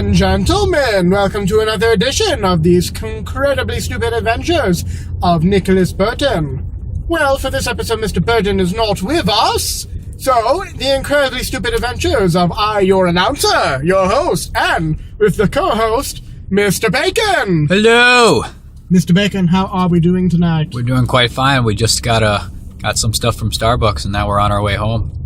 and gentlemen, welcome to another edition of these incredibly stupid adventures of Nicholas Burton. Well, for this episode, Mr. Burton is not with us, so the incredibly stupid adventures of I, your announcer, your host, and with the co-host, Mr. Bacon. Hello! Mr. Bacon, how are we doing tonight? We're doing quite fine. We just got some stuff from Starbucks, and now we're on our way home.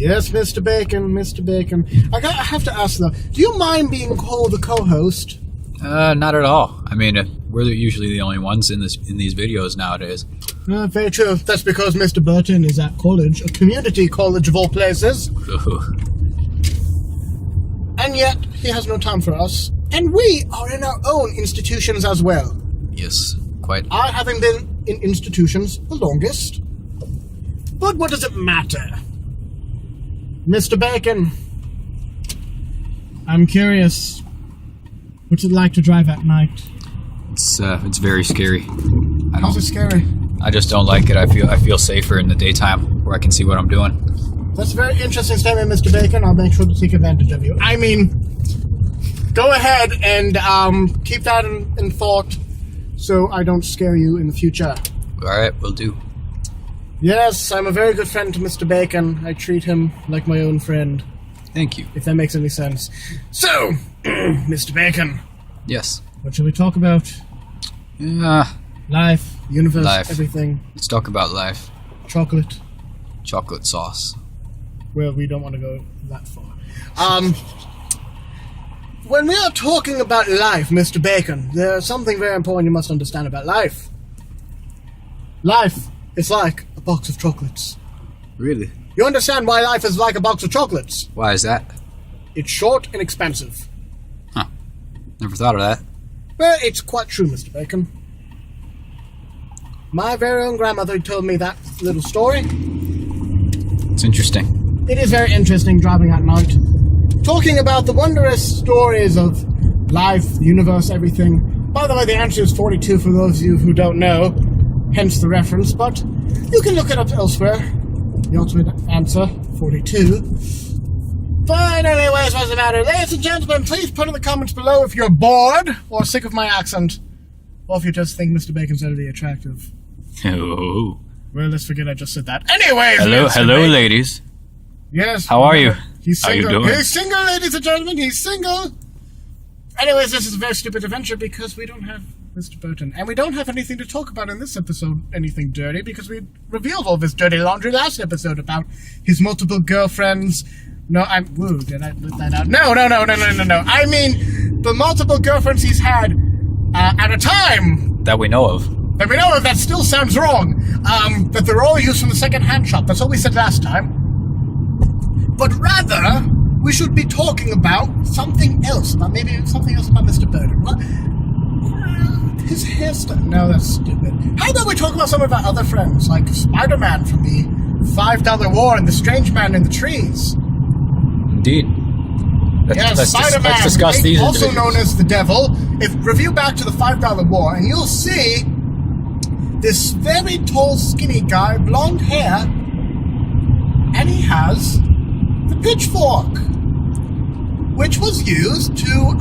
Yes, Mr. Bacon, Mr. Bacon. I have to ask though, do you mind being called the co-host? Not at all. I mean, we're usually the only ones in these videos nowadays. Very true. That's because Mr. Burton is at college, a community college of all places. And yet, he has no time for us. And we are in our own institutions as well. Yes, quite. I having been in institutions the longest. But what does it matter? Mr. Bacon, I'm curious. What's it like to drive at night? It's very scary. How's it scary? I just don't like it. I feel safer in the daytime where I can see what I'm doing. That's a very interesting statement, Mr. Bacon. I'll make sure to take advantage of you. I mean, go ahead and keep that in thought so I don't scare you in the future. All right, will do. Yes, I'm a very good friend to Mr. Bacon. I treat him like my own friend. Thank you. If that makes any sense. So, Mr. Bacon. Yes. What shall we talk about? Life, universe, life. Everything. Let's talk about life. Chocolate. Chocolate sauce. Well, we don't want to go that far. When we are talking about life, Mr. Bacon, there's something very important you must understand about life. Life is like a box of chocolates. Really? You understand why life is like a box of chocolates? Why is that? It's short and expensive. Huh. Never thought of that. Well, it's quite true, Mr. Bacon. My very own grandmother told me that little story. It's interesting. It is very interesting driving at night. Talking about the wondrous stories of life, the universe, everything. By the way, the answer is 42 for those of you who don't know. Hence the reference, but you can look it up elsewhere. The ultimate answer, 42. But anyways, what's the matter? Ladies and gentlemen, please put in the comments below if you're bored or sick of my accent. Or if you just think Mr. Bacon's utterly attractive. Oh. Well, let's forget I just said that. Anyways, hello, ladies. Yes. How are you? He's How single. you doing? He's single, ladies and gentlemen. He's single. Anyways, this is a very stupid adventure because we don't have Mr. Burton. And we don't have anything to talk about in this episode, anything dirty, because we revealed all this dirty laundry last episode about his multiple girlfriends. No, woo, did I let that out? No. I mean, the multiple girlfriends he's had at a time. That we know of. That we know of, that still sounds wrong. That they're all used from the second-hand shop. That's all we said last time. But rather, we should be talking about something else. Maybe something else about Mr. Burton. What? His hairstyle. No, that's stupid. How about we talk about some of our other friends, like Spider-Man from the $5 War and the Strange Man in the Trees. Indeed. Let's Spider-Man, discuss these also individuals. known as the Devil. Review back to the $5 War, and you'll see this very tall, skinny guy, blonde hair, and he has the pitchfork, which was used to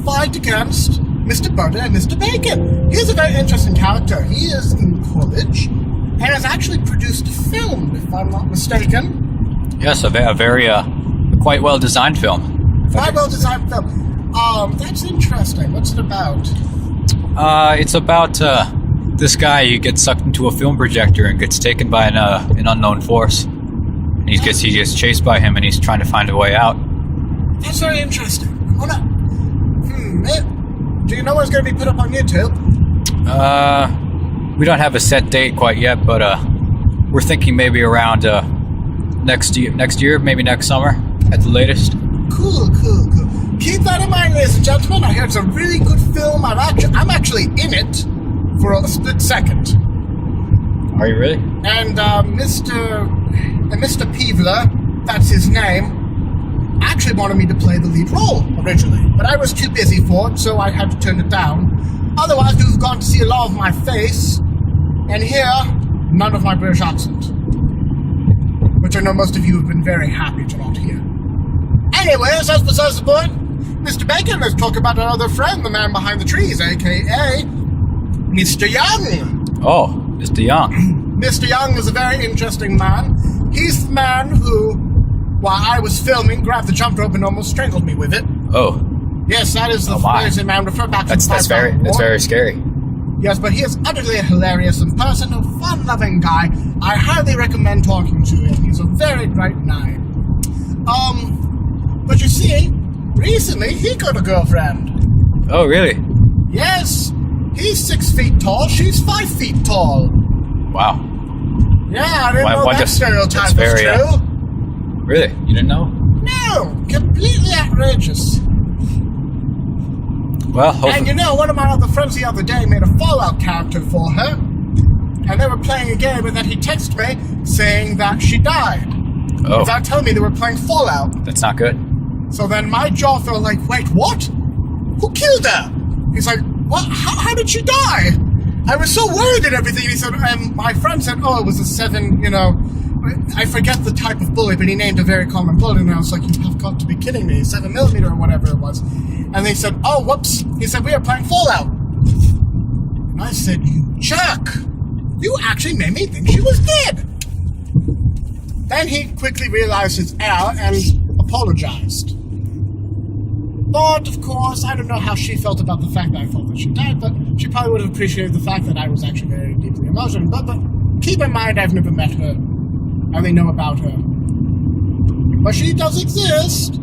fight against Mr. Burton and Mr. Bacon. He's a very interesting character. He is in college and has actually produced a film, if I'm not mistaken. Yes, a very quite well-designed film. Quite well-designed film. That's interesting. What's it about? It's about this guy who gets sucked into a film projector and gets taken by an unknown force. And he gets chased by him, and he's trying to find a way out. That's very interesting. Do you know when it's going to be put up on YouTube? We don't have a set date quite yet, but we're thinking maybe around next year, maybe next summer at the latest. Cool. Keep that in mind, ladies and gentlemen. I hear it's a really good film. I'm actually in it for a split second. Are you really? And Mr. Peevler, that's his name, actually wanted me to play the lead role originally, but I was too busy for it, so I had to turn it down. Otherwise, you've gone to see a lot of my face, and hear none of my British accent, which I know most of you have been very happy to not hear. Anyways, that's besides the point. Bacon, let's talk about our other friend, the man behind the trees, a.k.a. Mr. Young. Oh, Mr. Young. Mr. Young is a very interesting man. He's the man who, while I was filming, grabbed the jump rope and almost strangled me with it. Oh. Yes, that is the crazy man. Refer back to that's very scary. Yes, but he is utterly hilarious in person, a fun-loving guy. I highly recommend talking to him. He's a very bright guy. But you see, recently he got a girlfriend. Oh, really? Yes, he's 6 feet tall, she's 5 feet tall. Wow. Yeah, I didn't know that stereotype was true. Really? You didn't know? No, completely outrageous. Well, hopefully. And you know, one of my other friends the other day made a Fallout character for her, and they were playing a game, and then he texted me saying that she died. Oh. Without telling me they were playing Fallout. That's not good. So then my jaw felt like, wait, what? Who killed her? He's like, what? How did she die? I was so worried and everything. He said, my friend said, oh, it was a 7, I forget the type of bullet, but he named a very common bullet, and I was like, you have got to be kidding me, 7mm or whatever it was. And they said, oh, whoops. He said, we are playing Fallout. And I said, you jerk. You actually made me think she was dead. Then he quickly realized his error and apologized. But, of course, I don't know how she felt about the fact that I thought that she died, but she probably would have appreciated the fact that I was actually very deeply emotional. But keep in mind, I've never met her. I only know about her. But she does exist.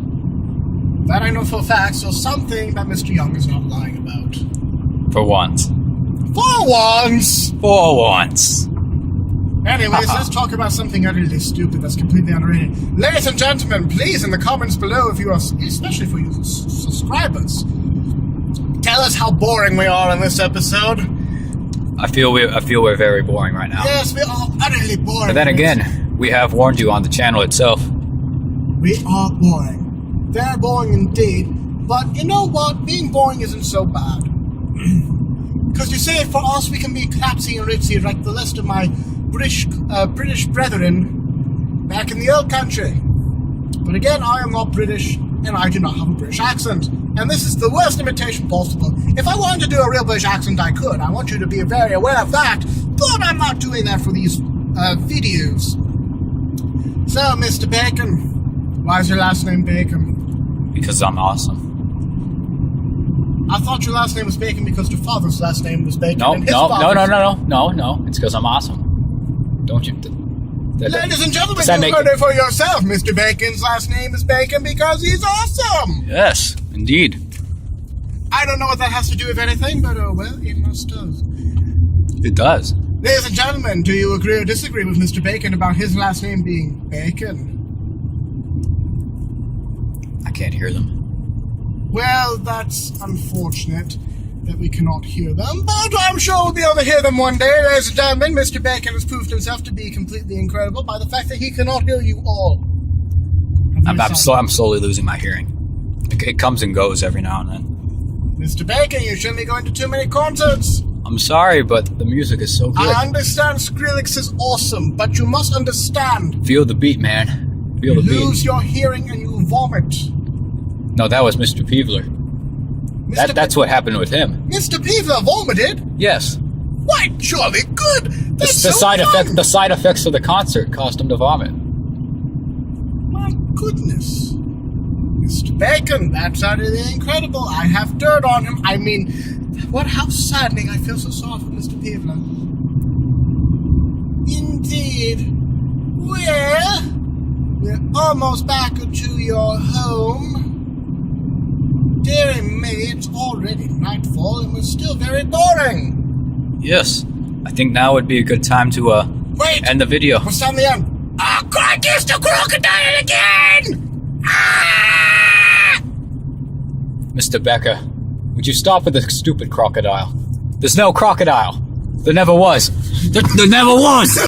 That I know for a fact, so something that Mr. Young is not lying about. For once. For once! For once. Anyways, let's talk about something utterly stupid that's completely underrated. Ladies and gentlemen, please, in the comments below, if you are, especially for you subscribers, tell us how boring we are in this episode. I feel we're very boring right now. Yes, we are utterly boring. But then again, we have warned you on the channel itself. We are boring. Very boring indeed. But you know what? Being boring isn't so bad. Because you see, for us, we can be clapsy and ritzy like the rest of my British brethren back in the old country. But again, I am not British, and I do not have a British accent. And this is the worst imitation possible. If I wanted to do a real British accent, I could. I want you to be very aware of that. But I'm not doing that for these videos. So, Mr. Bacon, why is your last name Bacon? Because I'm awesome. I thought your last name was Bacon because your father's last name was Bacon. No. And No. It's because I'm awesome. Don't you? Ladies and gentlemen, you heard it for yourself. Mr. Bacon's last name is Bacon because he's awesome. Yes, indeed. I don't know what that has to do with anything, but well, it must does. It does. Ladies and gentlemen, do you agree or disagree with Mr. Bacon about his last name being Bacon? I can't hear them. Well, that's unfortunate that we cannot hear them, but I'm sure we'll be able to hear them one day. Ladies and gentlemen, Mr. Bacon has proved himself to be completely incredible by the fact that he cannot hear you all. I'm slowly losing my hearing. It comes and goes every now and then. Mr. Bacon, you shouldn't be going to too many concerts. I'm sorry, but the music is so good. I understand Skrillex is awesome, but you must understand. Feel the beat, man. Feel the beat. You lose your hearing and you vomit. No, that was Mr. Peevler. That's what happened with him. Mr. Peevler vomited? Yes. Why, jolly good. That's the side effects of the concert caused him to vomit. My goodness. Mr. Bacon, that's utterly incredible. I have dirt on him. I mean, how saddening. I feel so sorry for Mr. Peevler. Indeed. Well, we're almost back to your home. Dearie me, it's already nightfall and we're still very boring. Yes. I think now would be a good time to end the video. What's down the end? Oh, Christ, it's the crocodile again! Ah! Mr. Becker, would you stop with the stupid crocodile? There's no crocodile. There never was. There never was!